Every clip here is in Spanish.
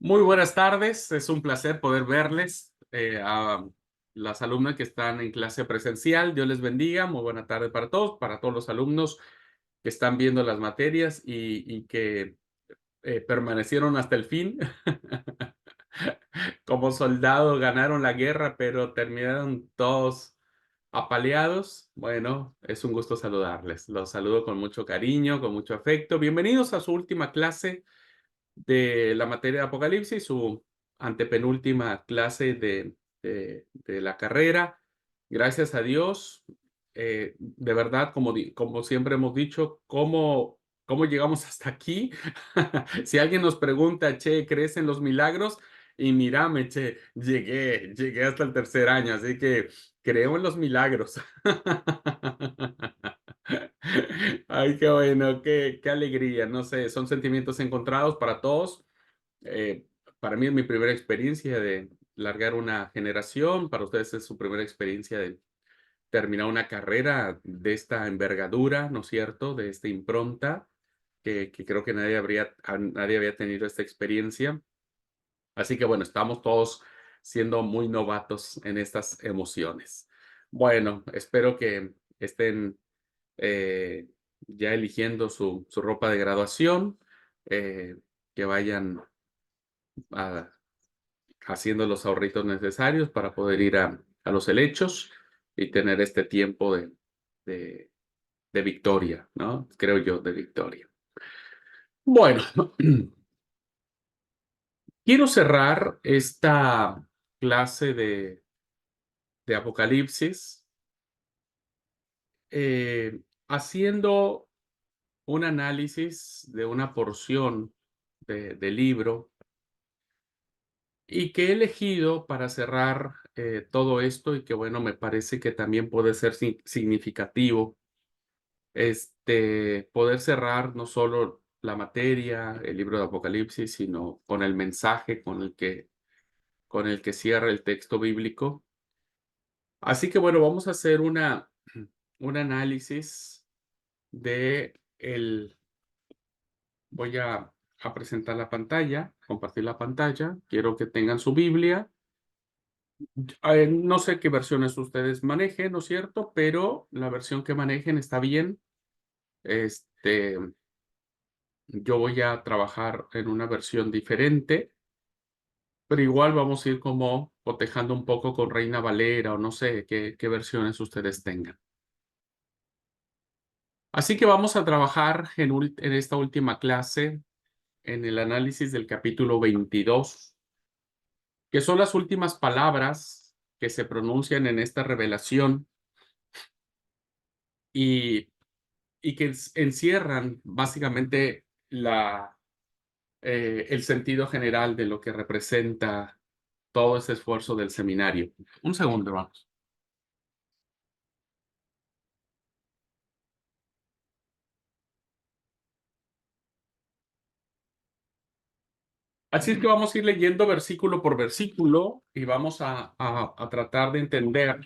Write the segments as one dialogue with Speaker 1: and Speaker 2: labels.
Speaker 1: Muy buenas tardes, es un placer poder verles a las alumnas que están en clase presencial. Dios les bendiga, muy buena tarde para todos los alumnos que están viendo las materias y que permanecieron hasta el fin. Como soldados ganaron la guerra, pero terminaron todos apaleados. Bueno, es un gusto saludarles. Los saludo con mucho cariño, con mucho afecto. Bienvenidos a su última clase de la materia de Apocalipsis, su antepenúltima clase de la carrera. Gracias a Dios, de verdad, como siempre hemos dicho, ¿cómo llegamos hasta aquí? Si alguien nos pregunta, che, ¿crees en los milagros? Y mírame, che, llegué hasta el tercer año, así que creo en los milagros. Ay, qué bueno, qué alegría, no sé, son sentimientos encontrados para todos. Eh, para mí es mi primera experiencia de largar una generación, para ustedes es su primera experiencia de terminar una carrera de esta envergadura, ¿no es cierto? De esta impronta, que creo que nadie había tenido esta experiencia. Así que bueno, estamos todos siendo muy novatos en estas emociones. Bueno, espero que estén eh, ya eligiendo su ropa de graduación, eh, que vayan a haciendo los ahorritos necesarios para poder ir a los helechos y tener este tiempo de, de victoria, ¿no? Creo yo, de victoria. Bueno, quiero cerrar esta clase de Apocalipsis haciendo un análisis de una porción del libro y que he elegido para cerrar todo esto y que bueno, me parece que también puede ser significativo, poder cerrar no solo la materia, el libro de Apocalipsis, sino con el mensaje con el que cierra el texto bíblico. Así que bueno, vamos a hacer un análisis de el, voy a presentar la pantalla, compartir la pantalla. Quiero que tengan su Biblia. No sé qué versiones ustedes manejen, ¿no es cierto? Pero la versión que manejen está bien. Este, yo voy a trabajar en una versión diferente, pero igual vamos a ir como cotejando un poco con Reina Valera o no sé qué versiones ustedes tengan. Así que vamos a trabajar en esta última clase en el análisis del capítulo 22, que son las últimas palabras que se pronuncian en esta revelación y y que encierran básicamente el sentido general de lo que representa todo ese esfuerzo del seminario. Un segundo, vamos. Así es que vamos a ir leyendo versículo por versículo y vamos a tratar de entender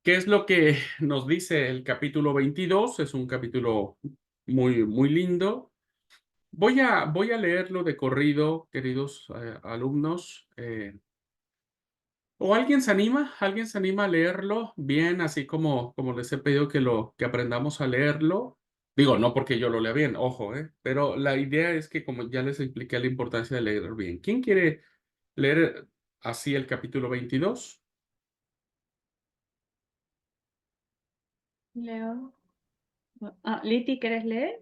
Speaker 1: qué es lo que nos dice el capítulo 22. Es un capítulo muy lindo. Voy a leerlo de corrido, queridos alumnos. ¿O alguien se anima a leerlo bien, así como les he pedido que aprendamos a leerlo? Digo, no porque yo lo lea bien, ojo, pero la idea es que como ya les expliqué la importancia de leer bien. ¿Quién quiere leer así el capítulo 22?
Speaker 2: Leo. Liti, ¿querés leer?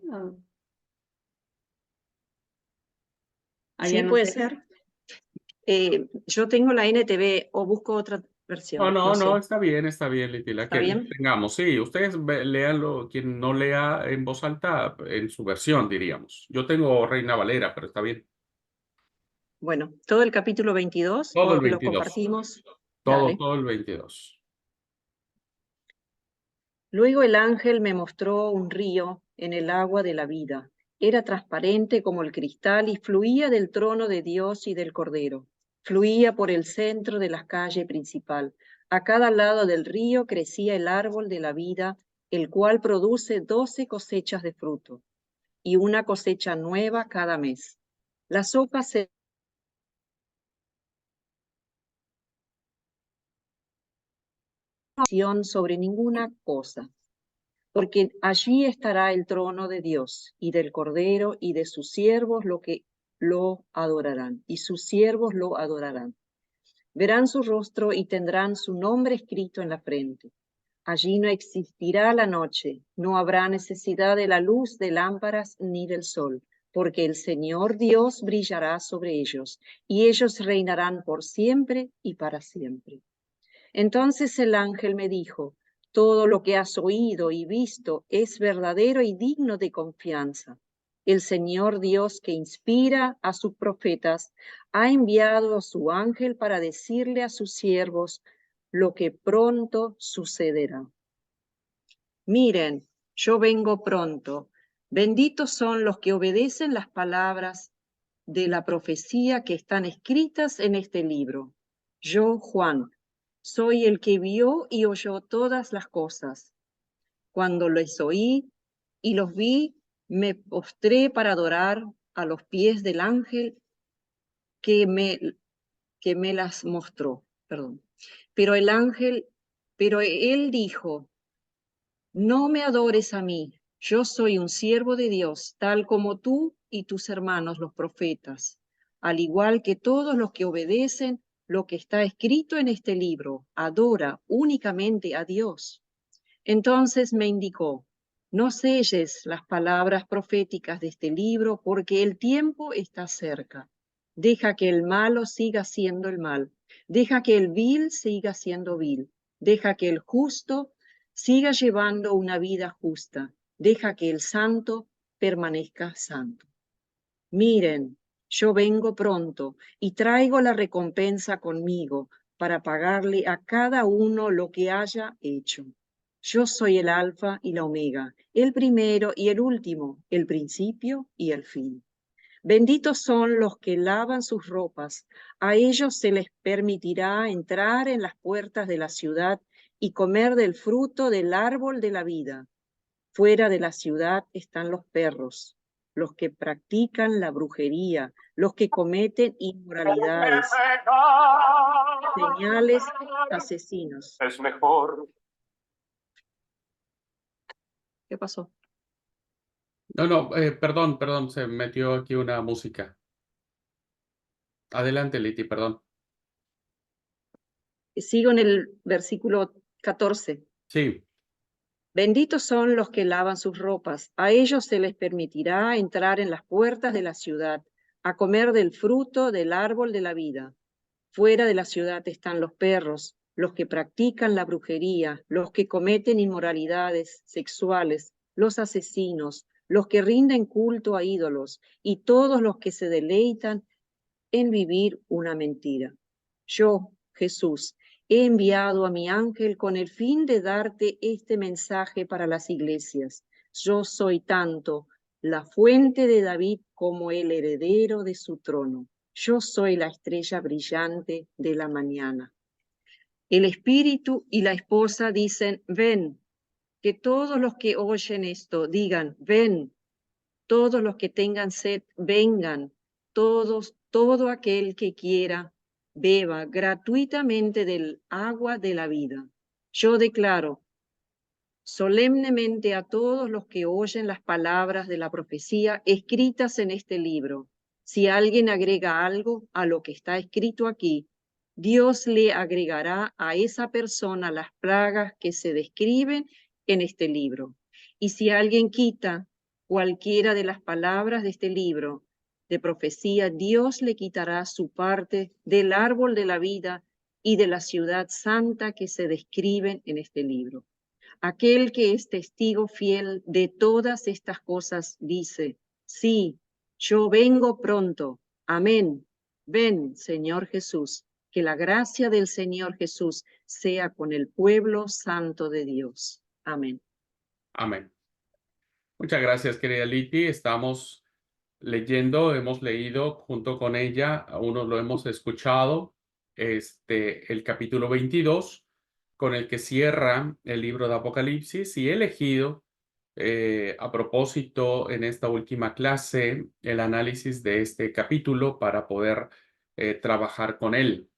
Speaker 3: Sí,
Speaker 2: No
Speaker 3: puede
Speaker 2: sé.
Speaker 3: ser. Yo tengo la NTV o busco otra versión, no sé.
Speaker 1: Está bien, Liti, la
Speaker 3: ¿Está
Speaker 1: que
Speaker 3: bien?
Speaker 1: tengamos. Sí, ustedes léanlo, quien no lea en voz alta, en su versión, diríamos. Yo tengo Reina Valera, pero está bien.
Speaker 3: Bueno, ¿todo el capítulo 22
Speaker 1: Todo el
Speaker 3: o lo
Speaker 1: 22,
Speaker 3: compartimos? Dale.
Speaker 1: todo el 22.
Speaker 3: Luego el ángel me mostró un río en el agua de la vida. Era transparente como el cristal y fluía del trono de Dios y del Cordero. Fluía por el centro de la calle principal. A cada lado del río crecía el árbol de la vida, el cual produce 12 cosechas de fruto y una cosecha nueva cada mes. Las hojas se acción sobre ninguna cosa, porque allí estará el trono de Dios y del Cordero y de sus siervos lo que lo adorarán, y sus siervos lo adorarán. Verán su rostro y tendrán su nombre escrito en la frente. Allí no existirá la noche, no habrá necesidad de la luz de lámparas ni del sol, porque el Señor Dios brillará sobre ellos, y ellos reinarán por siempre y para siempre. Entonces el ángel me dijo, todo lo que has oído y visto es verdadero y digno de confianza. El Señor Dios que inspira a sus profetas ha enviado a su ángel para decirle a sus siervos lo que pronto sucederá. Miren, yo vengo pronto. Benditos son los que obedecen las palabras de la profecía que están escritas en este libro. Yo, Juan, soy el que vio y oyó todas las cosas. Cuando les oí y los vi, me postré para adorar a los pies del ángel que me las mostró. Perdón. Pero él dijo, no me adores a mí, yo soy un siervo de Dios, tal como tú y tus hermanos los profetas, al igual que todos los que obedecen lo que está escrito en este libro, adora únicamente a Dios. Entonces me indicó, no selles las palabras proféticas de este libro, porque el tiempo está cerca. Deja que el malo siga siendo el mal, deja que el vil siga siendo vil, deja que el justo siga llevando una vida justa, deja que el santo permanezca santo. Miren, yo vengo pronto y traigo la recompensa conmigo para pagarle a cada uno lo que haya hecho. Yo soy el Alfa y la Omega, el primero y el último, el principio y el fin. Benditos son los que lavan sus ropas, a ellos se les permitirá entrar en las puertas de la ciudad y comer del fruto del árbol de la vida. Fuera de la ciudad están los perros, los que practican la brujería, los que cometen inmoralidades, señales, asesinos.
Speaker 4: Es mejor.
Speaker 3: ¿Qué pasó?
Speaker 1: No, perdón, se metió aquí una música. Adelante, Liti, perdón.
Speaker 3: Sigo en el versículo 14.
Speaker 1: Sí,
Speaker 3: Benditos son los que lavan sus ropas, a ellos se les permitirá entrar en las puertas de la ciudad, a comer del fruto del árbol de la vida. Fuera de la ciudad están los perros, los que practican la brujería, los que cometen inmoralidades sexuales, los asesinos, los que rinden culto a ídolos y todos los que se deleitan en vivir una mentira. Yo, Jesús, he enviado a mi ángel con el fin de darte este mensaje para las iglesias. Yo soy tanto la fuente de David como el heredero de su trono. Yo soy la estrella brillante de la mañana. El espíritu y la esposa dicen, ven. Que todos los que oyen esto digan, ven. Todos los que tengan sed, vengan. Todo aquel que quiera, beba gratuitamente del agua de la vida. Yo declaro solemnemente a todos los que oyen las palabras de la profecía escritas en este libro. Si alguien agrega algo a lo que está escrito aquí, Dios le agregará a esa persona las plagas que se describen en este libro. Y si alguien quita cualquiera de las palabras de este libro de profecía, Dios le quitará su parte del árbol de la vida y de la ciudad santa que se describen en este libro. Aquel que es testigo fiel de todas estas cosas dice, sí, yo vengo pronto. Amén. Ven, Señor Jesús, que la gracia del Señor Jesús sea con el pueblo santo de Dios. Amén.
Speaker 1: amén. Muchas gracias, querida Liti. Estamos hemos leído junto con ella, unos lo hemos escuchado, el capítulo 22, con el que cierra el libro de Apocalipsis, y he elegido, a propósito, en esta última clase, el análisis de este capítulo para poder trabajar con él.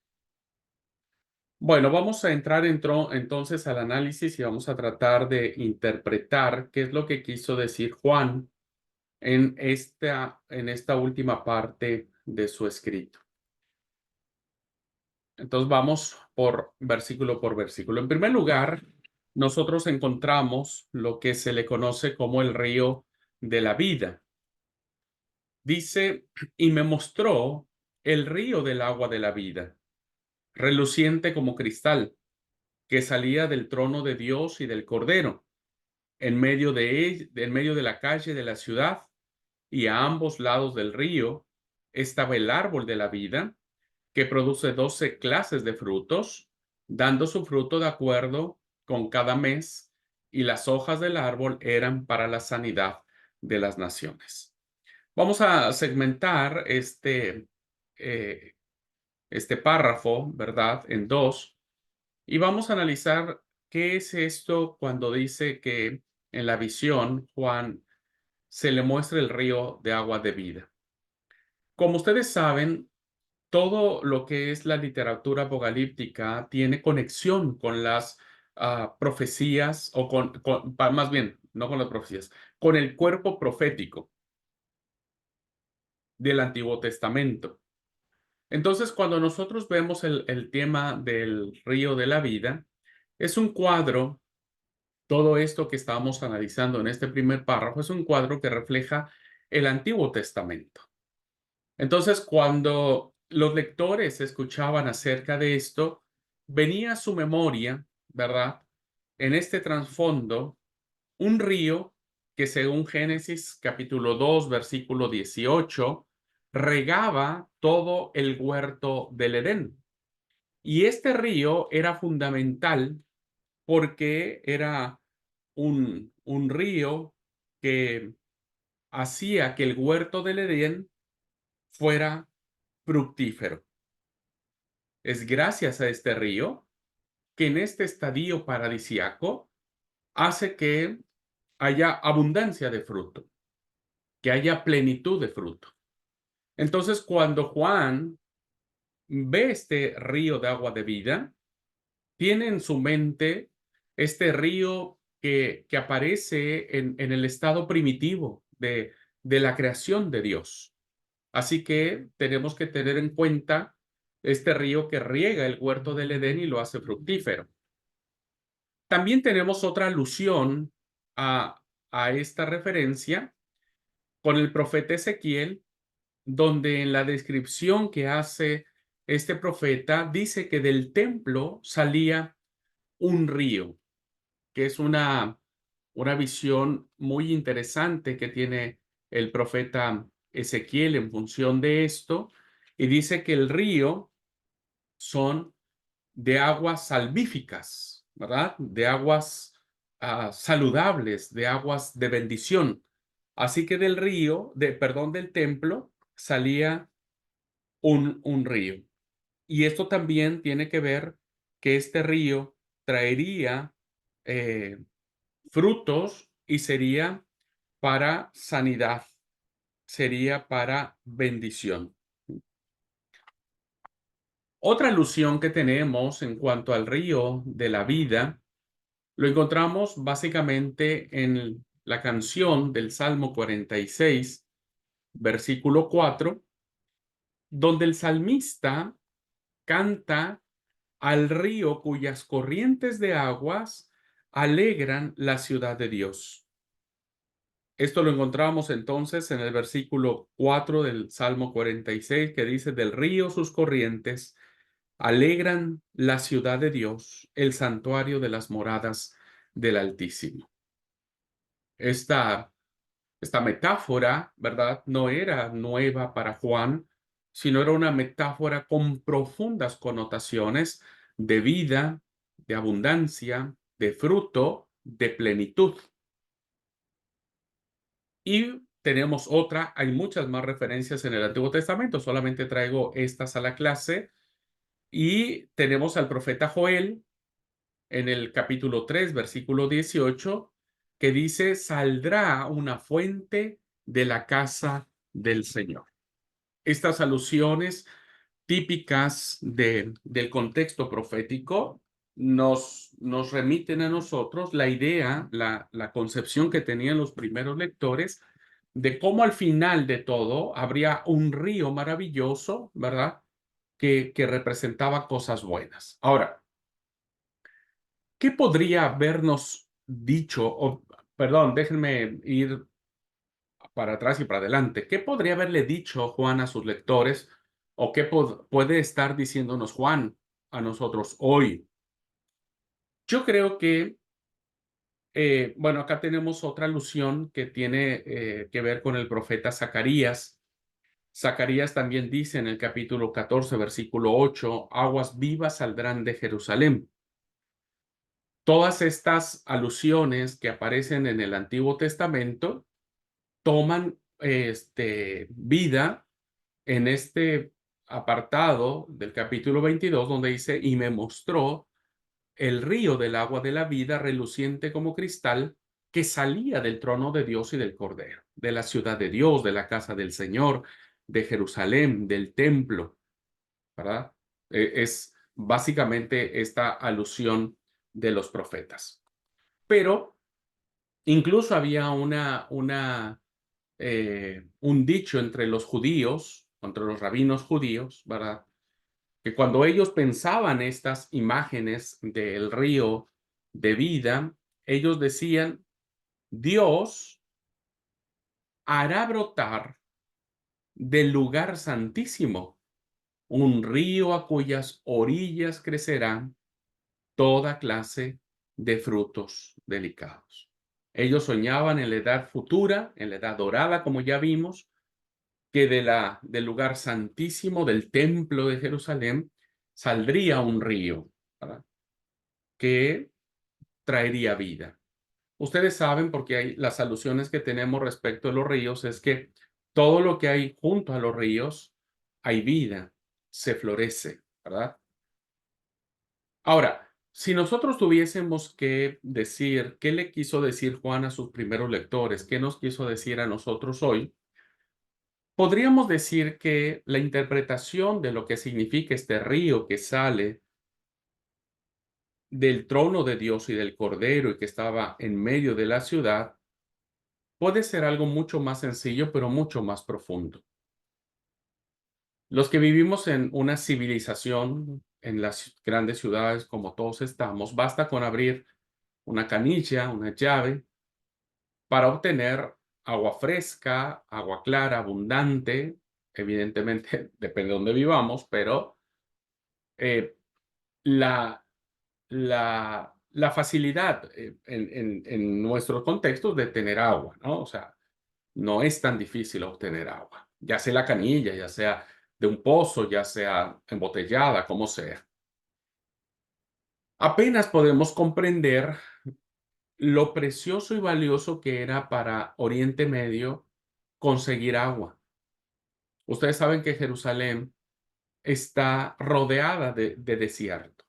Speaker 1: Bueno, vamos a entrar entonces al análisis y vamos a tratar de interpretar qué es lo que quiso decir Juan en esta última parte de su escrito. Entonces vamos por versículo. En primer lugar, nosotros encontramos lo que se le conoce como el río de la vida. Dice, y me mostró el río del agua de la vida, reluciente como cristal, que salía del trono de Dios y del Cordero, en medio de la calle de la ciudad, y a ambos lados del río estaba el árbol de la vida, que produce 12 clases de frutos, dando su fruto de acuerdo con cada mes, y las hojas del árbol eran para la sanidad de las naciones. Vamos a segmentar eh, este párrafo, ¿verdad?, en dos, y vamos a analizar qué es esto cuando dice que en la visión Juan se le muestra el río de agua de vida. Como ustedes saben, todo lo que es la literatura apocalíptica tiene conexión con las profecías, o más bien, no con las profecías, con el cuerpo profético del Antiguo Testamento. Entonces, cuando nosotros vemos el tema del río de la vida, es un cuadro, todo esto que estamos analizando en este primer párrafo, es un cuadro que refleja el Antiguo Testamento. Entonces, cuando los lectores escuchaban acerca de esto, venía a su memoria, ¿verdad? En este trasfondo, un río que según Génesis capítulo 2, versículo 18, regaba todo el huerto del Edén. Y este río era fundamental porque era un río que hacía que el huerto del Edén fuera fructífero. Es gracias a este río que en este estadio paradisiaco hace que haya abundancia de fruto, que haya plenitud de fruto. Entonces, cuando Juan ve este río de agua de vida, tiene en su mente este río que aparece en el estado primitivo de la creación de Dios. Así que tenemos que tener en cuenta este río que riega el huerto del Edén y lo hace fructífero. También tenemos otra alusión a esta referencia con el profeta Ezequiel, donde en la descripción que hace este profeta dice que del templo salía un río, que es una visión muy interesante que tiene el profeta Ezequiel en función de esto, y dice que el río son de aguas salvíficas, ¿verdad? De aguas saludables, de aguas de bendición. Así que del río, perdón, del templo, salía un río. Y esto también tiene que ver que este río traería eh, frutos y sería para sanidad, sería para bendición. Otra alusión que tenemos en cuanto al río de la vida lo encontramos básicamente en la canción del Salmo 46, versículo 4, donde el salmista canta al río cuyas corrientes de aguas alegran la ciudad de Dios. Esto lo encontramos entonces en el versículo 4 del Salmo 46, que dice: del río sus corrientes alegran la ciudad de Dios, el santuario de las moradas del Altísimo. Esta metáfora, ¿verdad?, no era nueva para Juan, sino era una metáfora con profundas connotaciones de vida, de abundancia, de fruto, de plenitud. Y tenemos otra, hay muchas más referencias en el Antiguo Testamento, solamente traigo estas a la clase. Y tenemos al profeta Joel en el capítulo 3, versículo 18, que dice: saldrá una fuente de la casa del Señor. Estas alusiones típicas del contexto profético nos remiten a nosotros la idea, la concepción que tenían los primeros lectores de cómo al final de todo habría un río maravilloso, ¿verdad? Que representaba cosas buenas. Ahora, ¿qué podría habernos dicho? O, perdón, déjenme ir para atrás y para adelante. ¿Qué podría haberle dicho Juan a sus lectores? ¿O qué puede estar diciéndonos Juan a nosotros hoy? Yo creo que, bueno, acá tenemos otra alusión que tiene que ver con el profeta Zacarías. Zacarías también dice en el capítulo 14, versículo 8, aguas vivas saldrán de Jerusalén. Todas estas alusiones que aparecen en el Antiguo Testamento toman vida en este apartado del capítulo 22, donde dice, y me mostró el río del agua de la vida, reluciente como cristal, que salía del trono de Dios y del Cordero, de la ciudad de Dios, de la casa del Señor, de Jerusalén, del templo, ¿verdad? Es básicamente esta alusión de los profetas. Pero incluso había un dicho entre los judíos, entre los rabinos judíos, ¿verdad? Que cuando ellos pensaban estas imágenes del río de vida, ellos decían, Dios hará brotar del lugar santísimo un río a cuyas orillas crecerán toda clase de frutos delicados. Ellos soñaban en la edad futura, en la edad dorada, como ya vimos, que del lugar santísimo, del templo de Jerusalén, saldría un río, ¿verdad? Que traería vida. Ustedes saben, porque hay las alusiones que tenemos respecto a los ríos, es que todo lo que hay junto a los ríos, hay vida, se florece, ¿verdad? Ahora, si nosotros tuviésemos que decir qué le quiso decir Juan a sus primeros lectores, qué nos quiso decir a nosotros hoy, podríamos decir que la interpretación de lo que significa este río que sale del trono de Dios y del Cordero y que estaba en medio de la ciudad, puede ser algo mucho más sencillo, pero mucho más profundo. Los que vivimos en una civilización, en las grandes ciudades como todos estamos, basta con abrir una canilla, una llave, para obtener agua fresca, agua clara, abundante. Evidentemente, depende de dónde vivamos, pero eh, la, la facilidad en nuestros contextos de tener agua, ¿no? O sea, no es tan difícil obtener agua, ya sea la canilla, ya sea de un pozo, ya sea embotellada, como sea. Apenas podemos comprender lo precioso y valioso que era para Oriente Medio conseguir agua. Ustedes saben que Jerusalén está rodeada de desierto,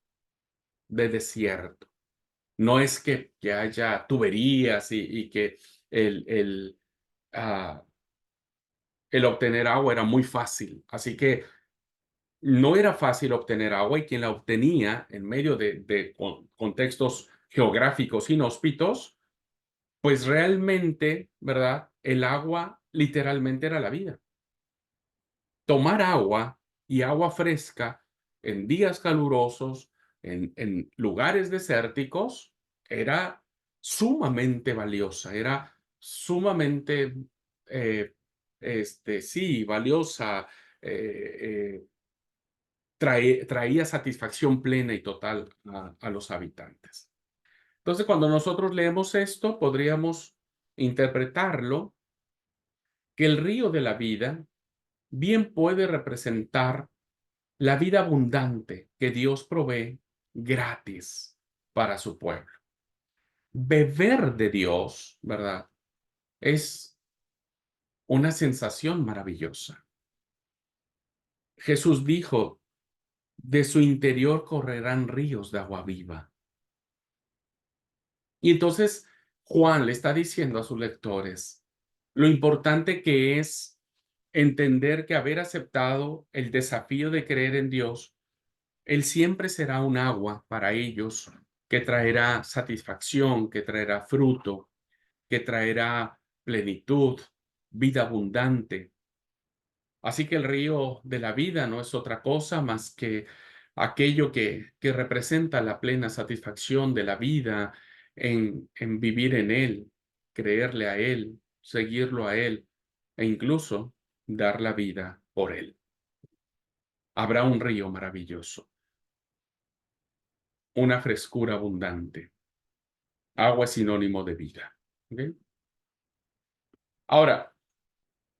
Speaker 1: de desierto. No es que haya tuberías y que el, el, ah, el obtener agua era muy fácil. Así que no era fácil obtener agua y quien la obtenía en medio de contextos geográficos inhóspitos, pues realmente, ¿verdad? El agua literalmente era la vida. Tomar agua y agua fresca en días calurosos, en lugares desérticos, era sumamente valiosa, era sumamente, sí, valiosa, eh, traía satisfacción plena y total a los habitantes. Entonces, cuando nosotros leemos esto, podríamos interpretarlo que el río de la vida bien puede representar la vida abundante que Dios provee gratis para su pueblo. Beber de Dios, ¿verdad? Es una sensación maravillosa. Jesús dijo, de su interior correrán ríos de agua viva. Y entonces Juan le está diciendo a sus lectores lo importante que es entender que haber aceptado el desafío de creer en Dios, Él siempre será un agua para ellos que traerá satisfacción, que traerá fruto, que traerá plenitud, vida abundante. Así que el río de la vida no es otra cosa más que aquello que representa la plena satisfacción de la vida en vivir en Él, creerle a Él, seguirlo a Él e incluso dar la vida por Él. Habrá un río maravilloso, una frescura abundante. Agua es sinónimo de vida. ¿Ok? Ahora,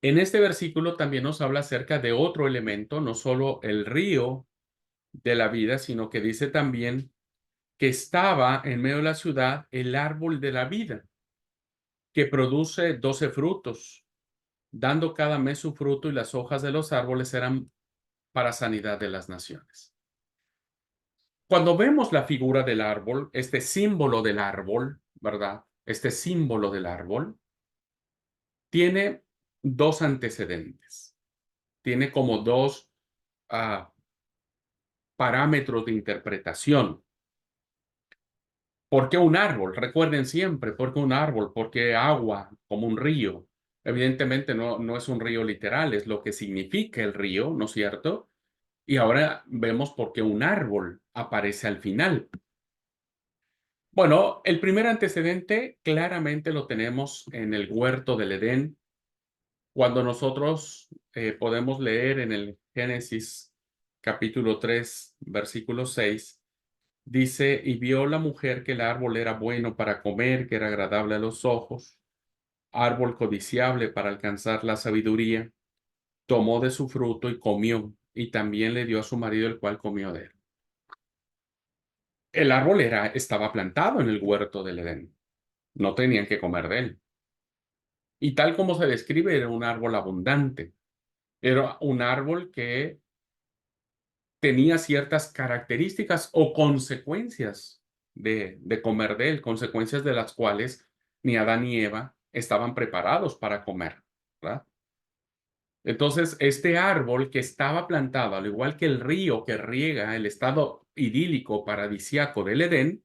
Speaker 1: en este versículo también nos habla acerca de otro elemento, no solo el río de la vida, sino que dice también que estaba en medio de la ciudad el árbol de la vida, que produce 12 frutos, dando cada mes su fruto, y las hojas de los árboles eran para sanidad de las naciones. Cuando vemos la figura del árbol, este símbolo del árbol, ¿verdad? Este símbolo del árbol tiene dos antecedentes, tiene como dos parámetros de interpretación. ¿Por qué un árbol? Recuerden siempre, ¿por qué un árbol? Porque agua, como un río. Evidentemente no es un río literal, es lo que significa el río, ¿no es cierto? Y ahora vemos por qué un árbol aparece al final. Bueno, el primer antecedente claramente lo tenemos en el huerto del Edén, cuando nosotros podemos leer en el Génesis capítulo 3, versículo 6. Dice, y vio la mujer que el árbol era bueno para comer, que era agradable a los ojos, árbol codiciable para alcanzar la sabiduría. Tomó de su fruto y comió, y también le dio a su marido, el cual comió de él. El árbol estaba plantado en el huerto del Edén. No tenían que comer de él. Y tal como se describe, era un árbol abundante. Era un árbol que tenía ciertas características o consecuencias de comer de él, consecuencias de las cuales ni Adán ni Eva estaban preparados para comer, ¿verdad? Entonces, este árbol que estaba plantado, al igual que el río que riega el estado idílico paradisiaco del Edén,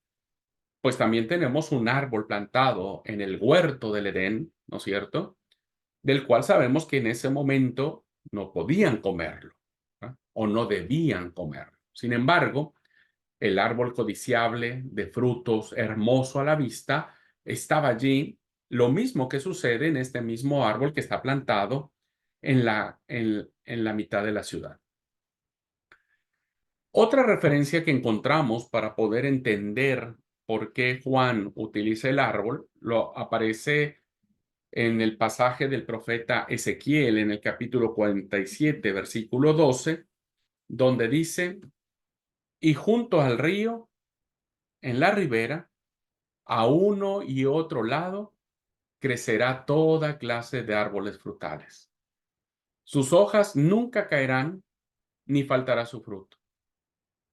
Speaker 1: pues también tenemos un árbol plantado en el huerto del Edén, ¿no es cierto? Del cual sabemos que en ese momento no podían comerlo, ¿verdad? O no debían comerlo. Sin embargo, el árbol codiciable de frutos, hermoso a la vista, estaba allí. Lo mismo que sucede en este mismo árbol que está plantado en la mitad de la ciudad. Otra referencia que encontramos para poder entender por qué Juan utiliza el árbol, lo aparece en el pasaje del profeta Ezequiel, en el capítulo 47, versículo 12, donde dice, y junto al río, en la ribera, a uno y otro lado, crecerá toda clase de árboles frutales. Sus hojas nunca caerán, ni faltará su fruto.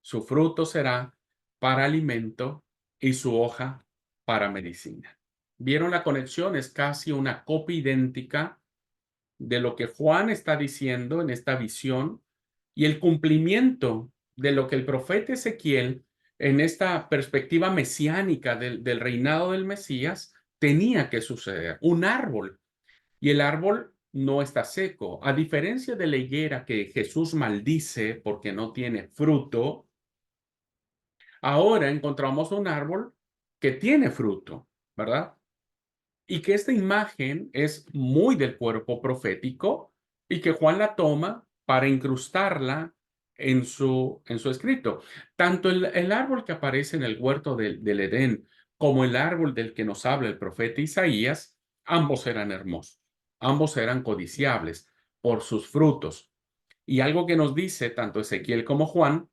Speaker 1: Su fruto será para alimento y su hoja para medicina. ¿Vieron la conexión? Es casi una copia idéntica de lo que Juan está diciendo en esta visión y el cumplimiento de lo que el profeta Ezequiel, en esta perspectiva mesiánica del reinado del Mesías, tenía que suceder. Un árbol. Y el árbol no está seco. A diferencia de la higuera que Jesús maldice porque no tiene fruto, ahora encontramos un árbol que tiene fruto, ¿verdad? Y que esta imagen es muy del cuerpo profético y que Juan la toma para incrustarla en su escrito. Tanto el árbol que aparece en el huerto del Edén como el árbol del que nos habla el profeta Isaías, ambos eran hermosos, ambos eran codiciables por sus frutos. Y algo que nos dice tanto Ezequiel como Juan,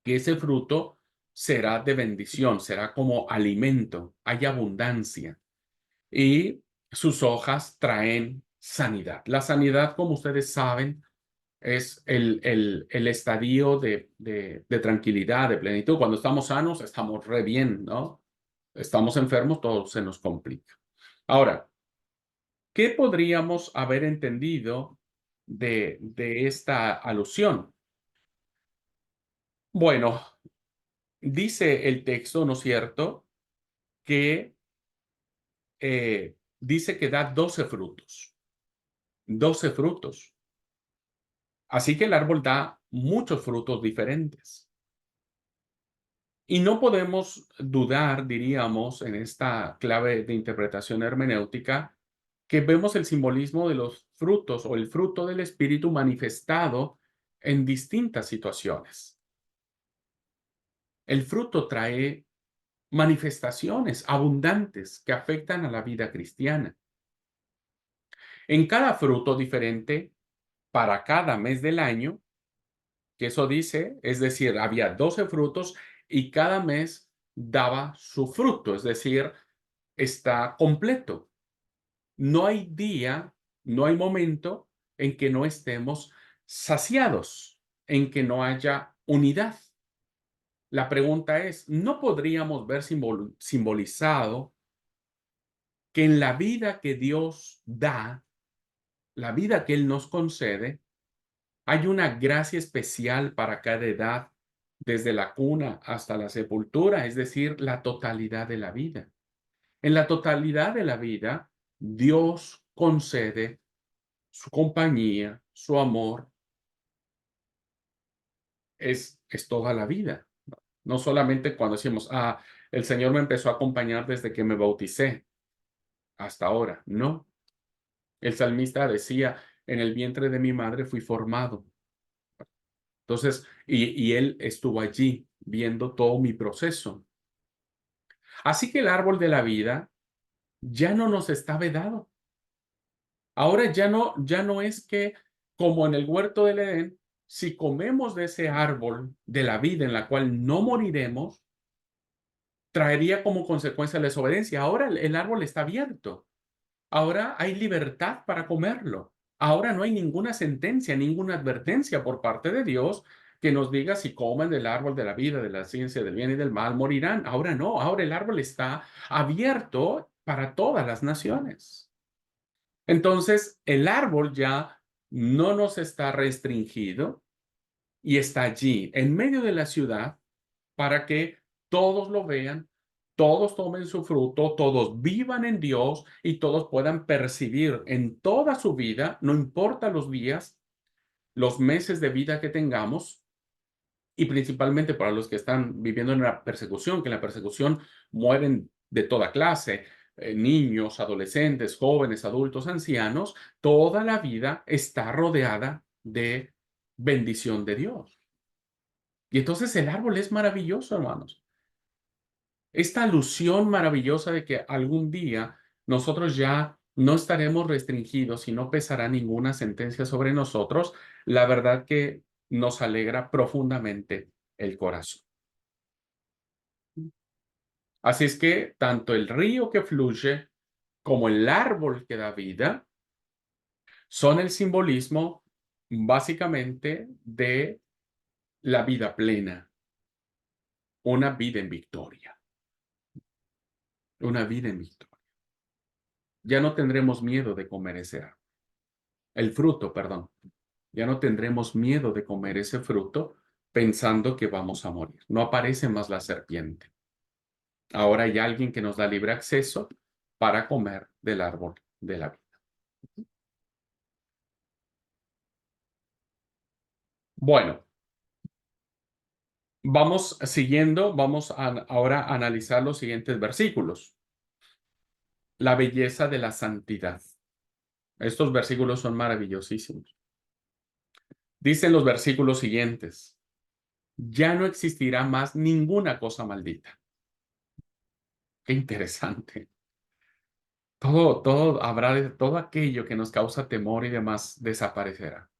Speaker 1: que ese fruto será de bendición, será como alimento, hay abundancia y sus hojas traen sanidad. La sanidad, como ustedes saben, es el estadio de tranquilidad, de plenitud. Cuando estamos sanos, estamos re bien, ¿no? Estamos enfermos, todo se nos complica. Ahora, ¿qué podríamos haber entendido de esta alusión? Bueno, dice el texto, ¿no es cierto?, que dice que da 12 frutos. 12 frutos. Así que el árbol da muchos frutos diferentes. Y no podemos dudar, diríamos, en esta clave de interpretación hermenéutica, que vemos el simbolismo de los frutos o el fruto del Espíritu manifestado en distintas situaciones. El fruto trae manifestaciones abundantes que afectan a la vida cristiana. En cada fruto diferente, para cada mes del año, que eso dice, es decir, había 12 frutos y cada mes daba su fruto, es decir, está completo. No hay día, no hay momento en que no estemos saciados, en que no haya unidad. La pregunta es, ¿no podríamos ver simbolizado que en la vida que Dios da, la vida que Él nos concede, hay una gracia especial para cada edad, desde la cuna hasta la sepultura, es decir, la totalidad de la vida? En la totalidad de la vida, Dios concede su compañía, su amor, es toda la vida. No solamente cuando decimos, el Señor me empezó a acompañar desde que me bauticé hasta ahora. No. El salmista decía, en el vientre de mi madre fui formado. Entonces, y Él estuvo allí viendo todo mi proceso. Así que el árbol de la vida ya no nos está vedado. Ahora ya no es que, como en el huerto del Edén, si comemos de ese árbol de la vida en la cual no moriremos, traería como consecuencia la desobediencia. Ahora el árbol está abierto. Ahora hay libertad para comerlo. Ahora no hay ninguna sentencia, ninguna advertencia por parte de Dios que nos diga si comen del árbol de la vida, de la ciencia del bien y del mal, morirán. Ahora no, ahora el árbol está abierto para todas las naciones. Entonces, el árbol ya no nos está restringido y está allí, en medio de la ciudad, para que todos lo vean, todos tomen su fruto, todos vivan en Dios y todos puedan percibir en toda su vida, no importa los días, los meses de vida que tengamos, y principalmente para los que están viviendo en la persecución, que en la persecución mueren de toda clase, niños, adolescentes, jóvenes, adultos, ancianos, toda la vida está rodeada de bendición de Dios. Y entonces el árbol es maravilloso, hermanos. Esta alusión maravillosa de que algún día nosotros ya no estaremos restringidos y no pesará ninguna sentencia sobre nosotros, la verdad que nos alegra profundamente el corazón. Así es que tanto el río que fluye como el árbol que da vida son el simbolismo básicamente de la vida plena, una vida en victoria, una vida en victoria. Ya no tendremos miedo de comer ese árbol. El fruto, perdón. Ya no tendremos miedo de comer ese fruto pensando que vamos a morir. No aparece más la serpiente. Ahora hay alguien que nos da libre acceso para comer del árbol de la vida. Bueno, vamos siguiendo, vamos ahora a analizar los siguientes versículos. La belleza de la santidad. Estos versículos son maravillosísimos. Dicen los versículos siguientes: ya no existirá más ninguna cosa maldita. Qué interesante. Todo aquello que nos causa temor y demás desaparecerá.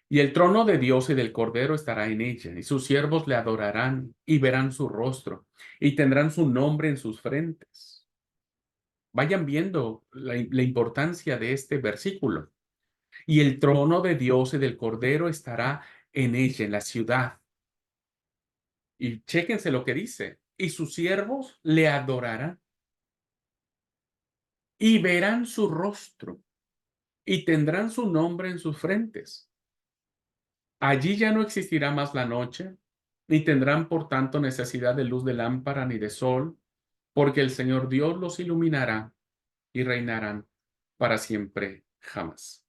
Speaker 1: Y el trono de Dios y del Cordero estará en ella, y sus siervos le adorarán y verán su rostro, y tendrán su nombre en sus frentes. Vayan viendo la importancia de este versículo. Y el trono de Dios y del Cordero estará en ella, en la ciudad. Y chéquense lo que dice. Y sus siervos le adorarán y verán su rostro, y tendrán su nombre en sus frentes. Allí ya no existirá más la noche, ni tendrán por tanto necesidad de luz de lámpara ni de sol, porque el Señor Dios los iluminará y reinarán para siempre jamás,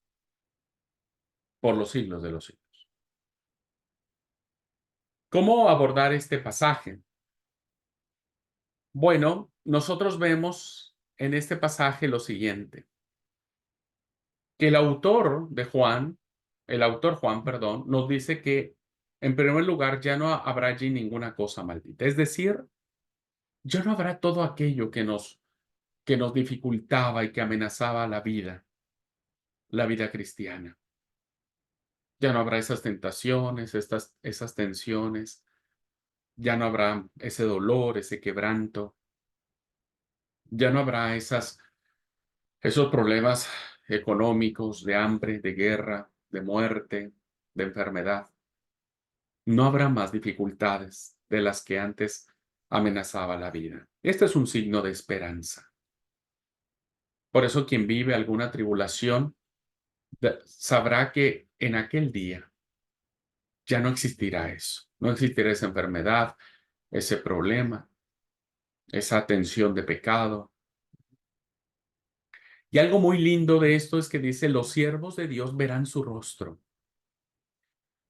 Speaker 1: por los siglos de los siglos. ¿Cómo abordar este pasaje? Bueno, nosotros vemos en este pasaje lo siguiente, que el autor Juan, perdón, nos dice que en primer lugar ya no habrá allí ninguna cosa maldita. Es decir, ya no habrá todo aquello que nos dificultaba y que amenazaba la vida cristiana. Ya no habrá esas tentaciones, esas tensiones, ya no habrá ese dolor, ese quebranto, ya no habrá esos problemas económicos, de hambre, de guerra, de muerte, de enfermedad. No habrá más dificultades de las que antes amenazaba la vida. Este es un signo de esperanza. Por eso quien vive alguna tribulación sabrá que en aquel día ya no existirá eso, no existirá esa enfermedad, ese problema, esa tensión de pecado. Y algo muy lindo de esto es que dice, los siervos de Dios verán su rostro.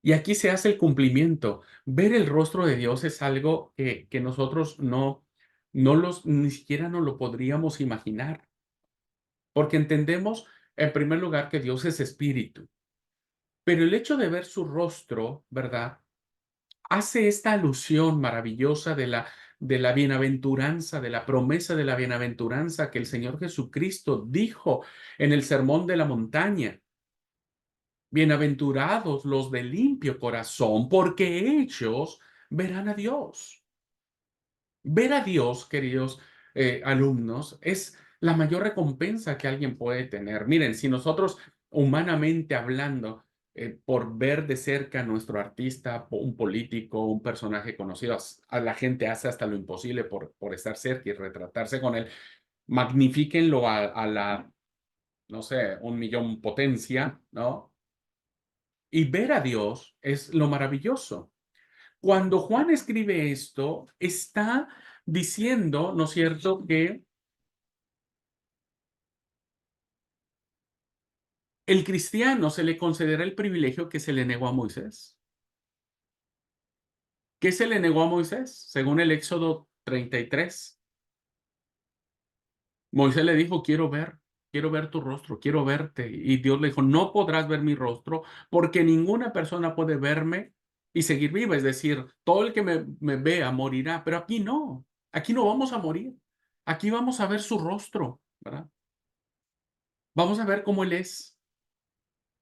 Speaker 1: Y aquí se hace el cumplimiento. Ver el rostro de Dios es algo que nosotros ni siquiera nos lo podríamos imaginar. Porque entendemos, en primer lugar, que Dios es espíritu. Pero el hecho de ver su rostro, ¿verdad? Hace esta alusión maravillosa de la bienaventuranza, de la promesa de la bienaventuranza que el Señor Jesucristo dijo en el Sermón de la Montaña. Bienaventurados los de limpio corazón, porque ellos verán a Dios. Ver a Dios, queridos alumnos, es la mayor recompensa que alguien puede tener. Miren, si nosotros, humanamente hablando, por ver de cerca a nuestro artista, un político, un personaje conocido, a la gente hace hasta lo imposible por estar cerca y retratarse con él, magnifíquenlo a la, no sé, 1.000.000 potencia, ¿no? Y ver a Dios es lo maravilloso. Cuando Juan escribe esto, está diciendo, ¿no es cierto?, que el cristiano se le concederá el privilegio que se le negó a Moisés. ¿Qué se le negó a Moisés? Según el Éxodo 33. Moisés le dijo, quiero ver tu rostro, quiero verte. Y Dios le dijo, no podrás ver mi rostro porque ninguna persona puede verme y seguir viva. Es decir, todo el que me vea morirá, pero aquí no vamos a morir. Aquí vamos a ver su rostro, ¿verdad? Vamos a ver cómo Él es.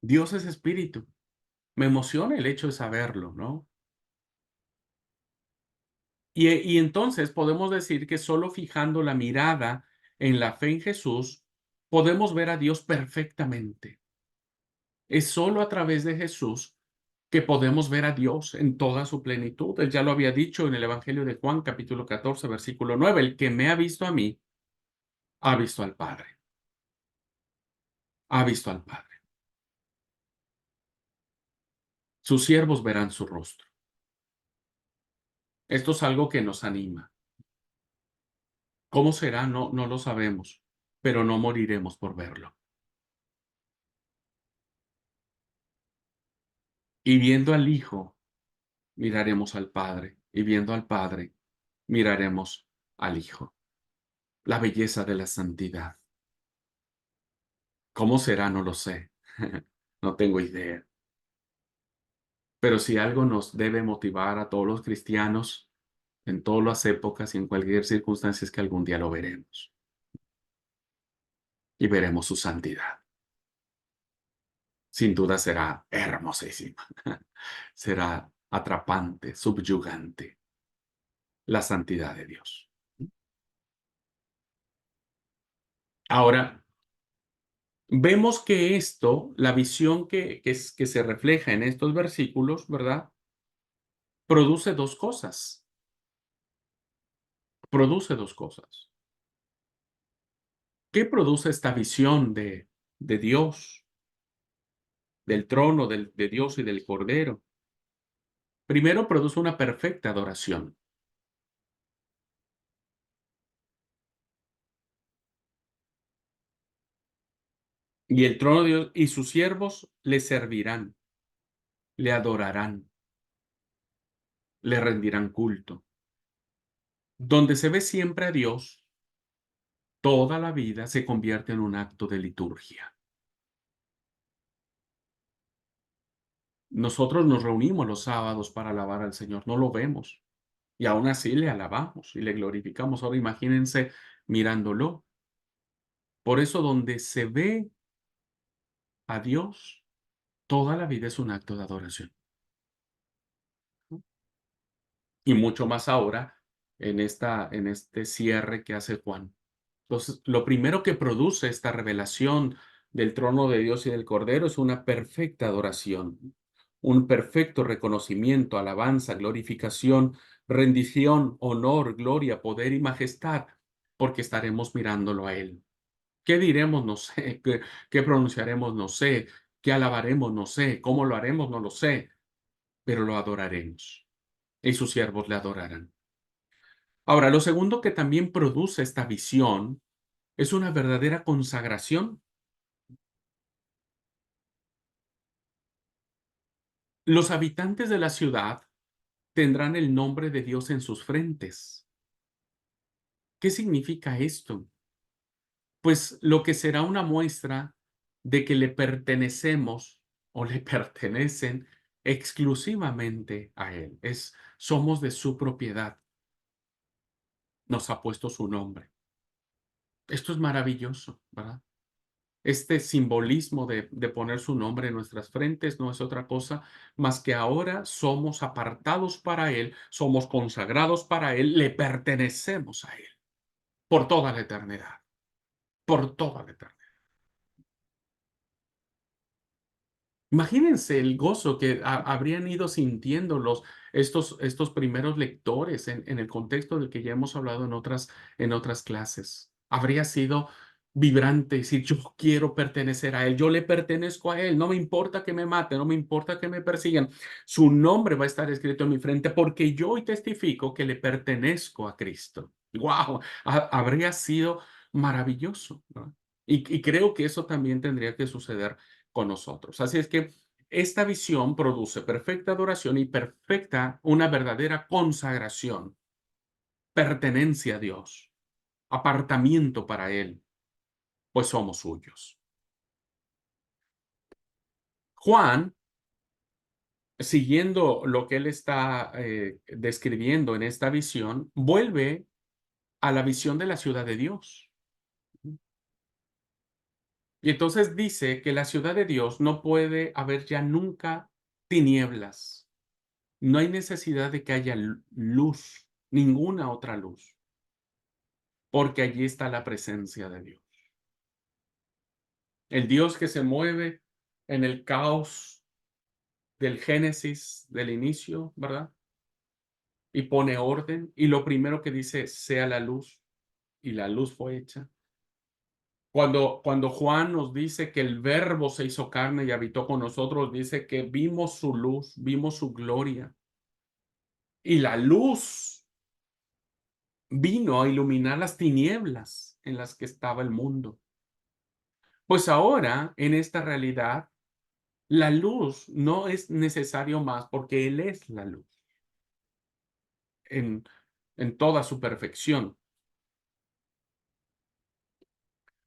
Speaker 1: Dios es espíritu. Me emociona el hecho de saberlo, ¿no? Y entonces podemos decir que solo fijando la mirada en la fe en Jesús, podemos ver a Dios perfectamente. Es solo a través de Jesús que podemos ver a Dios en toda su plenitud. Él ya lo había dicho en el Evangelio de Juan, capítulo 14, versículo 9. El que me ha visto a mí, ha visto al Padre. Ha visto al Padre. Sus siervos verán su rostro. Esto es algo que nos anima. ¿Cómo será? No lo sabemos, pero no moriremos por verlo. Y viendo al Hijo, miraremos al Padre. Y viendo al Padre, miraremos al Hijo. La belleza de la santidad. ¿Cómo será? No lo sé. No tengo idea. Pero si algo nos debe motivar a todos los cristianos, en todas las épocas y en cualquier circunstancia, es que algún día lo veremos. Y veremos su santidad. Sin duda será hermosísima. Será atrapante, subyugante. La santidad de Dios. Ahora, vemos que esto, la visión que se refleja en estos versículos, ¿verdad? Produce dos cosas. Produce dos cosas. ¿Qué produce esta visión de Dios? del trono de Dios y del Cordero. Primero produce una perfecta adoración. Y el trono de Dios y sus siervos le servirán, le adorarán, le rendirán culto. Donde se ve siempre a Dios, toda la vida se convierte en un acto de liturgia. Nosotros nos reunimos los sábados para alabar al Señor, no lo vemos. Y aún así le alabamos y le glorificamos. Ahora imagínense mirándolo. Por eso donde se ve a Dios, toda la vida es un acto de adoración. Y mucho más ahora en este cierre que hace Juan. Entonces, lo primero que produce esta revelación del trono de Dios y del Cordero es una perfecta adoración, un perfecto reconocimiento, alabanza, glorificación, rendición, honor, gloria, poder y majestad, porque estaremos mirándolo a Él. ¿Qué diremos? No sé. ¿Qué pronunciaremos? No sé. ¿Qué alabaremos? No sé. ¿Cómo lo haremos? No lo sé. Pero lo adoraremos y sus siervos le adorarán. Ahora, lo segundo que también produce esta visión es una verdadera consagración. Los habitantes de la ciudad tendrán el nombre de Dios en sus frentes. ¿Qué significa esto? Pues lo que será una muestra de que le pertenecemos o le pertenecen exclusivamente a Él. Somos de su propiedad. Nos ha puesto su nombre. Esto es maravilloso, ¿verdad? Este simbolismo de poner su nombre en nuestras frentes no es otra cosa más que ahora somos apartados para Él, somos consagrados para Él, le pertenecemos a Él por toda la eternidad, por toda la eternidad. Imagínense el gozo que habrían ido sintiendo estos primeros lectores en el contexto del que ya hemos hablado en otras clases. Habría sido vibrante decir, yo quiero pertenecer a Él, yo le pertenezco a Él, no me importa que me maten, no me importa que me persigan. Su nombre va a estar escrito en mi frente porque yo hoy testifico que le pertenezco a Cristo. ¡Wow! Habría sido maravilloso, ¿no? Y creo que eso también tendría que suceder con nosotros. Así es que esta visión produce perfecta adoración y una verdadera consagración, pertenencia a Dios, apartamiento para Él, pues somos suyos. Juan, siguiendo lo que él está describiendo en esta visión, vuelve a la visión de la ciudad de Dios. Y entonces dice que la ciudad de Dios no puede haber ya nunca tinieblas. No hay necesidad de que haya luz, ninguna otra luz, porque allí está la presencia de Dios. El Dios que se mueve en el caos del Génesis, del inicio, ¿verdad? Y pone orden, y lo primero que dice, sea la luz, y la luz fue hecha. Cuando Juan nos dice que el Verbo se hizo carne y habitó con nosotros, dice que vimos su luz, vimos su gloria. Y la luz vino a iluminar las tinieblas en las que estaba el mundo. Pues ahora, en esta realidad, la luz no es necesario más porque Él es la luz en, en toda su perfección.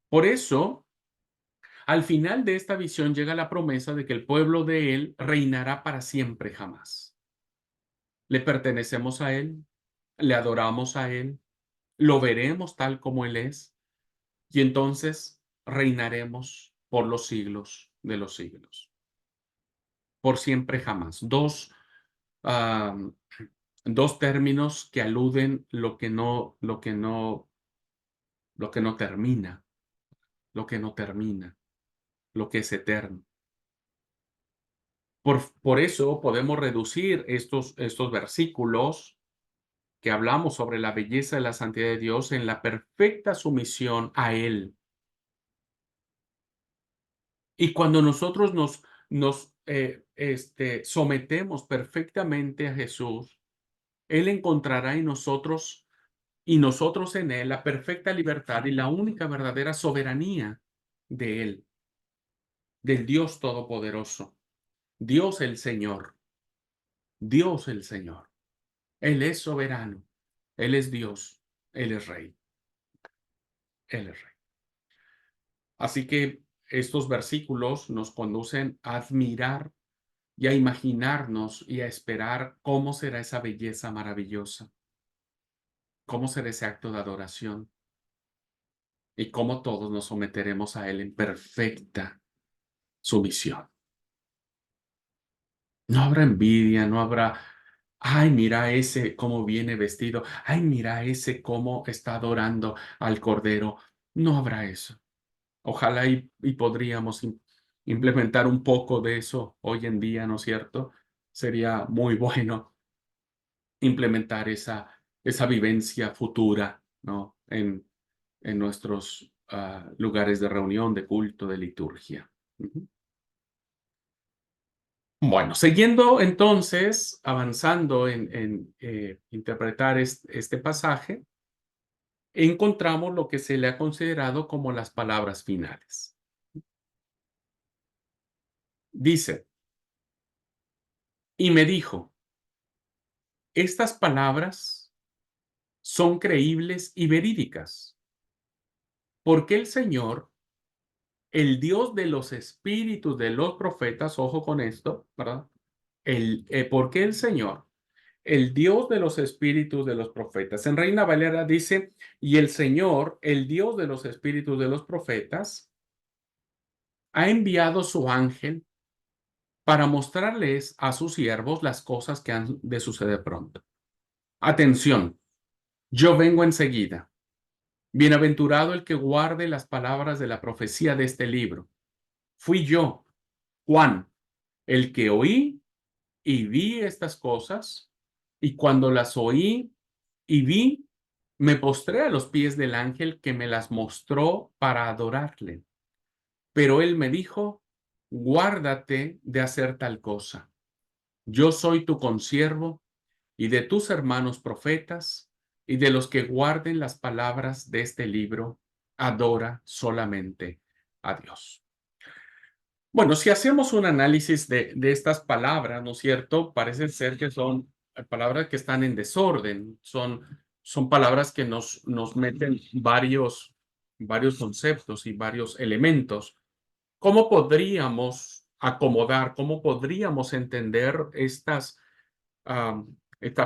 Speaker 1: Por eso, al final de esta visión llega la promesa de que el pueblo de Él reinará para siempre jamás. Le pertenecemos a Él, le adoramos a Él, lo veremos tal como Él es, y entonces reinaremos por los siglos de los siglos. Por siempre jamás. Dos términos que aluden lo que no termina, lo que no termina, lo que es eterno. Por eso podemos reducir estos versículos que hablamos sobre la belleza de la santidad de Dios en la perfecta sumisión a Él. Y cuando nosotros nos sometemos perfectamente a Jesús, Él encontrará en nosotros y nosotros en Él la perfecta libertad y la única verdadera soberanía de Él, del Dios Todopoderoso, Dios el Señor, Dios el Señor. Él es soberano, Él es Dios, Él es Rey, Él es Rey. Así que estos versículos nos conducen a admirar y a imaginarnos y a esperar cómo será esa belleza maravillosa, cómo será ese acto de adoración y cómo todos nos someteremos a Él en perfecta sumisión. No habrá envidia, no habrá, ay, mira ese cómo viene vestido, ay, mira ese cómo está adorando al Cordero. No habrá eso. Ojalá y podríamos implementar un poco de eso hoy en día, ¿no es cierto? Sería muy bueno implementar esa vivencia futura, ¿no? En nuestros lugares de reunión, de culto, de liturgia. Ujú. Bueno, siguiendo entonces, avanzando en interpretar este pasaje, encontramos lo que se le ha considerado como las palabras finales. Dice, y me dijo, estas palabras son creíbles y verídicas, porque el Señor, el Dios de los espíritus de los profetas, ojo con esto, ¿verdad? Porque el Señor, el Dios de los espíritus de los profetas. En Reina Valera dice, y el Señor, el Dios de los espíritus de los profetas, ha enviado su ángel para mostrarles a sus siervos las cosas que han de suceder pronto. Atención, yo vengo enseguida. Bienaventurado el que guarde las palabras de la profecía de este libro. Fui yo, Juan, el que oí y vi estas cosas, y cuando las oí y vi, me postré a los pies del ángel que me las mostró para adorarle. Pero él me dijo, guárdate de hacer tal cosa. Yo soy tu consiervo y de tus hermanos profetas y de los que guarden las palabras de este libro, adora solamente a Dios. Bueno, si hacemos un análisis de estas palabras, ¿no es cierto? Parece ser que son palabras que están en desorden, son palabras que nos meten varios conceptos y varios elementos. ¿Cómo podríamos acomodar, cómo podríamos entender estas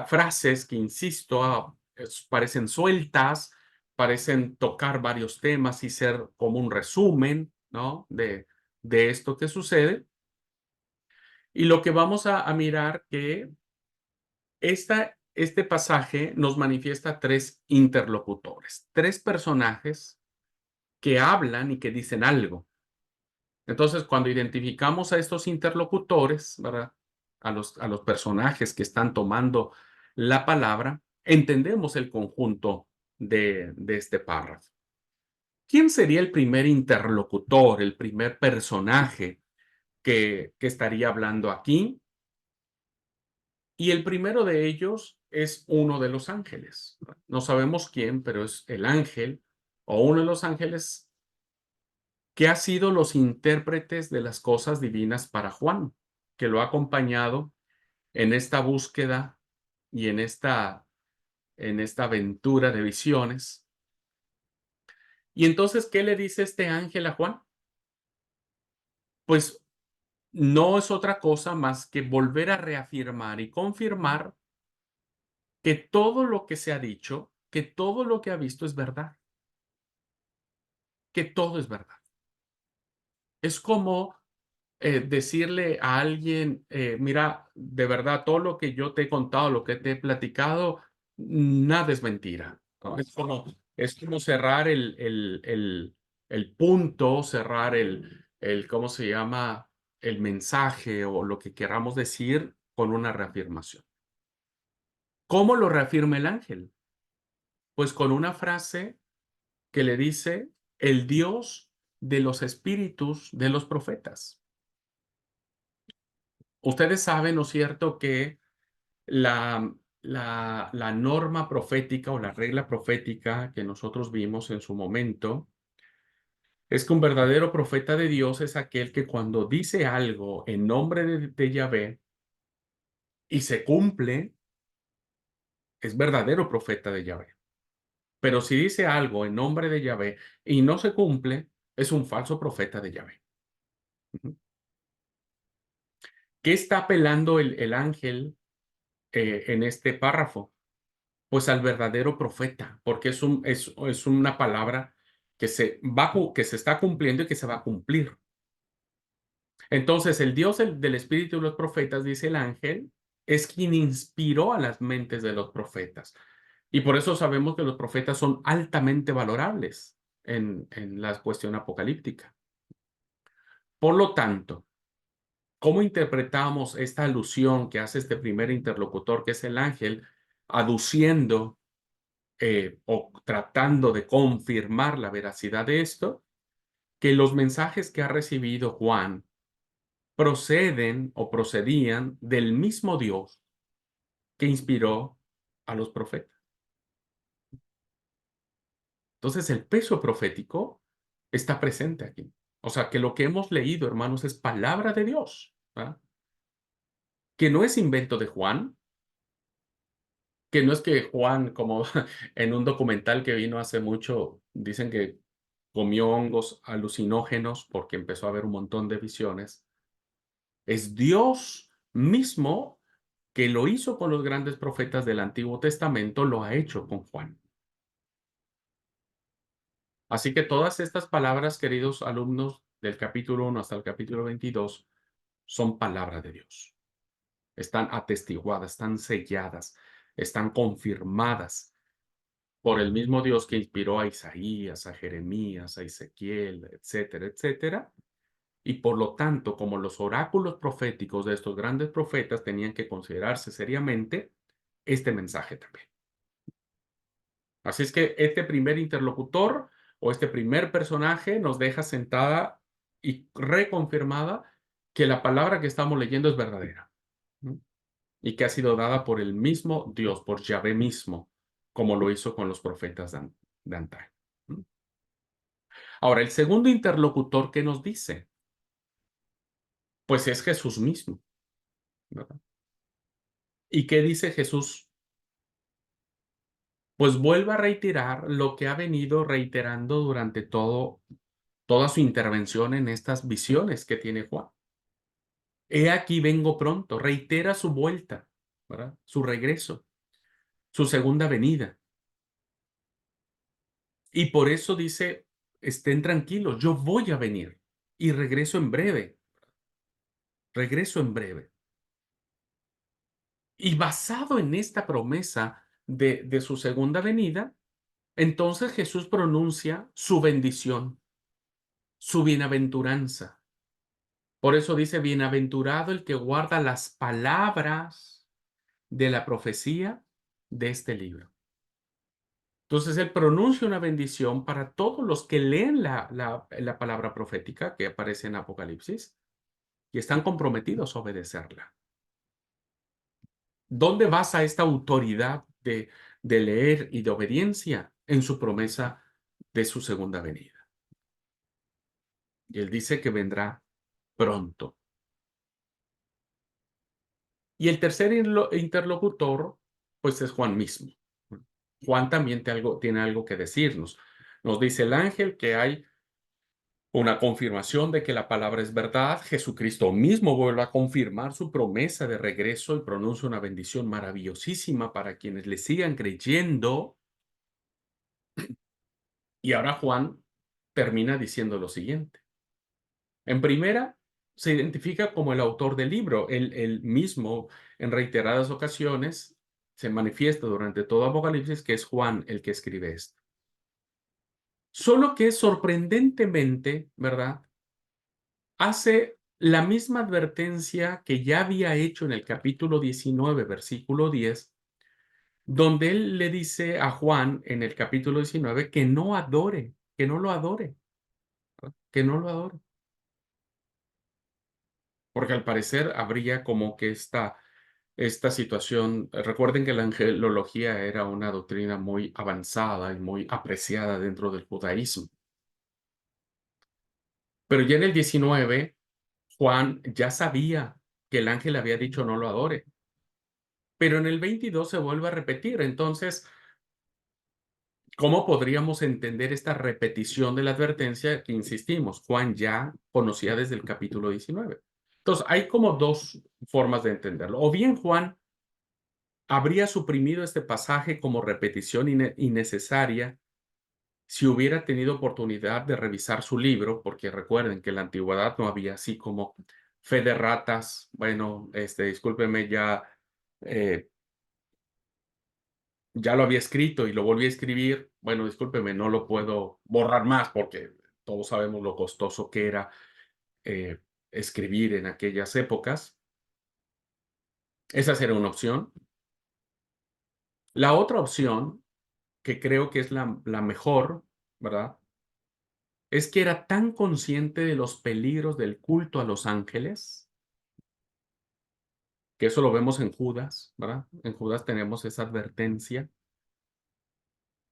Speaker 1: frases que, insisto, parecen sueltas, parecen tocar varios temas y ser como un resumen, ¿no? de esto que sucede? Y lo que vamos a mirar que este pasaje nos manifiesta tres interlocutores, tres personajes que hablan y que dicen algo. Entonces, cuando identificamos a estos interlocutores, ¿verdad? A los personajes que están tomando la palabra, entendemos el conjunto de este párrafo. ¿Quién sería el primer interlocutor, el primer personaje que estaría hablando aquí? Y el primero de ellos es uno de los ángeles. No sabemos quién, pero es el ángel o uno de los ángeles que ha sido los intérpretes de las cosas divinas para Juan, que lo ha acompañado en esta búsqueda y en esta aventura de visiones. Y entonces, ¿qué le dice este ángel a Juan? Pues no es otra cosa más que volver a reafirmar y confirmar que todo lo que se ha dicho, que todo lo que ha visto es verdad, que todo es verdad. Es como decirle a alguien, mira, de verdad, todo lo que yo te he contado, lo que te he platicado, nada es mentira, ¿no? Es como cerrar el punto, cerrar ¿cómo se llama? El mensaje o lo que queramos decir con una reafirmación. ¿Cómo lo reafirma el ángel? Pues con una frase que le dice el Dios de los espíritus de los profetas. Ustedes saben, ¿no es cierto?, que la norma profética o la regla profética que nosotros vimos en su momento es que un verdadero profeta de Dios es aquel que cuando dice algo en nombre de Yahvé y se cumple, es verdadero profeta de Yahvé. Pero si dice algo en nombre de Yahvé y no se cumple, es un falso profeta de Yahvé. Ujú. ¿Qué está apelando el ángel en este párrafo? Pues al verdadero profeta, porque es una palabra que se está cumpliendo y que se va a cumplir. Entonces, el Dios del Espíritu de los profetas, dice el ángel, es quien inspiró a las mentes de los profetas. Y por eso sabemos que los profetas son altamente valorables en la cuestión apocalíptica. Por lo tanto, ¿cómo interpretamos esta alusión que hace este primer interlocutor, que es el ángel, aduciendo o tratando de confirmar la veracidad de esto? Que los mensajes que ha recibido Juan proceden o procedían del mismo Dios que inspiró a los profetas. Entonces, el peso profético está presente aquí. O sea, que lo que hemos leído, hermanos, es palabra de Dios, ¿verdad? Que no es invento de Juan, que no es que Juan, como en un documental que vino hace mucho, dicen que comió hongos alucinógenos porque empezó a ver un montón de visiones. Es Dios mismo que lo hizo con los grandes profetas del Antiguo Testamento, lo ha hecho con Juan. Así que todas estas palabras, queridos alumnos, del capítulo 1 hasta el capítulo 22, son palabra de Dios. Están atestiguadas, están selladas, están confirmadas por el mismo Dios que inspiró a Isaías, a Jeremías, a Ezequiel, etcétera, etcétera. Y por lo tanto, como los oráculos proféticos de estos grandes profetas tenían que considerarse seriamente, este mensaje también. Así es que este primer interlocutor o este primer personaje nos deja sentada y reconfirmada que la palabra que estamos leyendo es verdadera, ¿no? Y que ha sido dada por el mismo Dios, por Yahvé mismo, como lo hizo con los profetas de antaño, ¿no? Ahora, el segundo interlocutor, ¿qué nos dice? Pues es Jesús mismo, ¿verdad? ¿Y qué dice Jesús? Pues vuelve a reiterar lo que ha venido reiterando durante toda su intervención en estas visiones que tiene Juan. He aquí vengo pronto, reitera su vuelta, ¿verdad? Su regreso, su segunda venida. Y por eso dice, estén tranquilos, yo voy a venir y regreso en breve, regreso en breve. Y basado en esta promesa de su segunda venida, entonces Jesús pronuncia su bendición, su bienaventuranza. Por eso dice, bienaventurado el que guarda las palabras de la profecía de este libro. Entonces, él pronuncia una bendición para todos los que leen la palabra profética que aparece en Apocalipsis y están comprometidos a obedecerla. ¿Dónde basa esta autoridad de leer y de obediencia? En su promesa de su segunda venida. Y él dice que vendrá pronto. Y el tercer interlocutor, pues es Juan mismo. Juan también tiene algo que decirnos. Nos dice el ángel que hay una confirmación de que la palabra es verdad. Jesucristo mismo vuelve a confirmar su promesa de regreso y pronuncia una bendición maravillosísima para quienes le sigan creyendo. Y ahora Juan termina diciendo lo siguiente. En primera, se identifica como el autor del libro. Él mismo, en reiteradas ocasiones, se manifiesta durante todo Apocalipsis que es Juan el que escribe esto. Solo que sorprendentemente, ¿verdad?, hace la misma advertencia que ya había hecho en el capítulo 19, versículo 10, donde él le dice a Juan en el capítulo 19 que no adore, que no lo adore, ¿verdad? Que no lo adore. porque al parecer habría como que esta situación, recuerden que la angelología era una doctrina muy avanzada y muy apreciada dentro del judaísmo. Pero ya en el 19, Juan ya sabía que el ángel había dicho no lo adore. Pero en el 22 se vuelve a repetir. Entonces, ¿cómo podríamos entender esta repetición de la advertencia que insistimos? Juan ya conocía desde el capítulo 19. Entonces, hay como dos formas de entenderlo. O bien Juan habría suprimido este pasaje como repetición innecesaria si hubiera tenido oportunidad de revisar su libro, porque recuerden que en la antigüedad no había así como fe de ratas. Bueno, discúlpeme, eh, ya lo había escrito y lo volví a escribir. Bueno, discúlpeme, no lo puedo borrar más porque todos sabemos lo costoso que era eh, escribir en aquellas épocas. Esa sería una opción. La otra opción, que creo que es la mejor, ¿verdad? Es que era tan consciente de los peligros del culto a los ángeles, que eso lo vemos en Judas, ¿verdad? En Judas tenemos esa advertencia.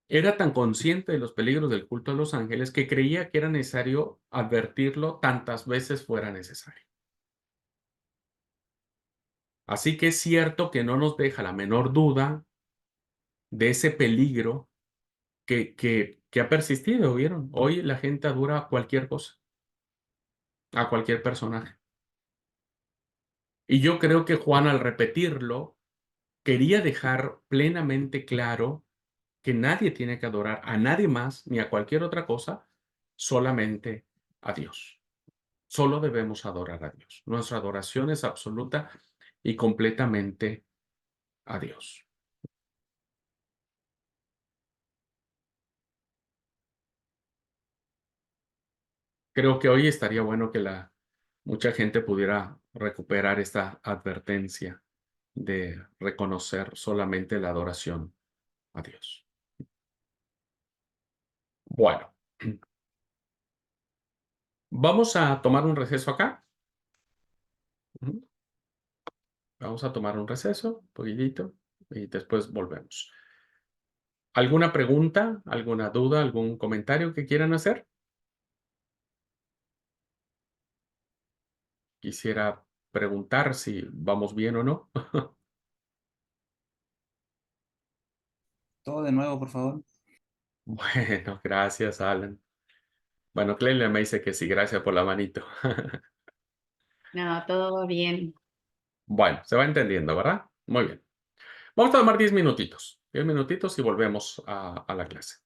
Speaker 1: Era tan consciente de los peligros del culto a los ángeles que creía que era necesario advertirlo tantas veces fuera necesario. Así que es cierto que no nos deja la menor duda de ese peligro que ha persistido, ¿vieron? Hoy la gente adora a cualquier cosa, a cualquier personaje. Y yo creo que Juan, al repetirlo, quería dejar plenamente claro que nadie tiene que adorar a nadie más ni a cualquier otra cosa, solamente a Dios. Solo debemos adorar a Dios. Nuestra adoración es absoluta y completamente a Dios. Creo que hoy estaría bueno que mucha gente pudiera recuperar esta advertencia de reconocer solamente la adoración a Dios. Bueno, vamos a tomar un receso acá. Ujú. Vamos a tomar un receso, un poquitito, y después volvemos. ¿Alguna pregunta, alguna duda, algún comentario que quieran hacer? Quisiera preguntar si vamos bien o no.
Speaker 4: Todo de nuevo, por favor.
Speaker 1: Bueno, gracias, Alan. Bueno, Clelia me dice que sí, gracias por la manito.
Speaker 2: No, todo va bien.
Speaker 1: Bueno, se va entendiendo, ¿verdad? Muy bien. Vamos a tomar 10 minutitos. 10 minutitos y volvemos a la clase.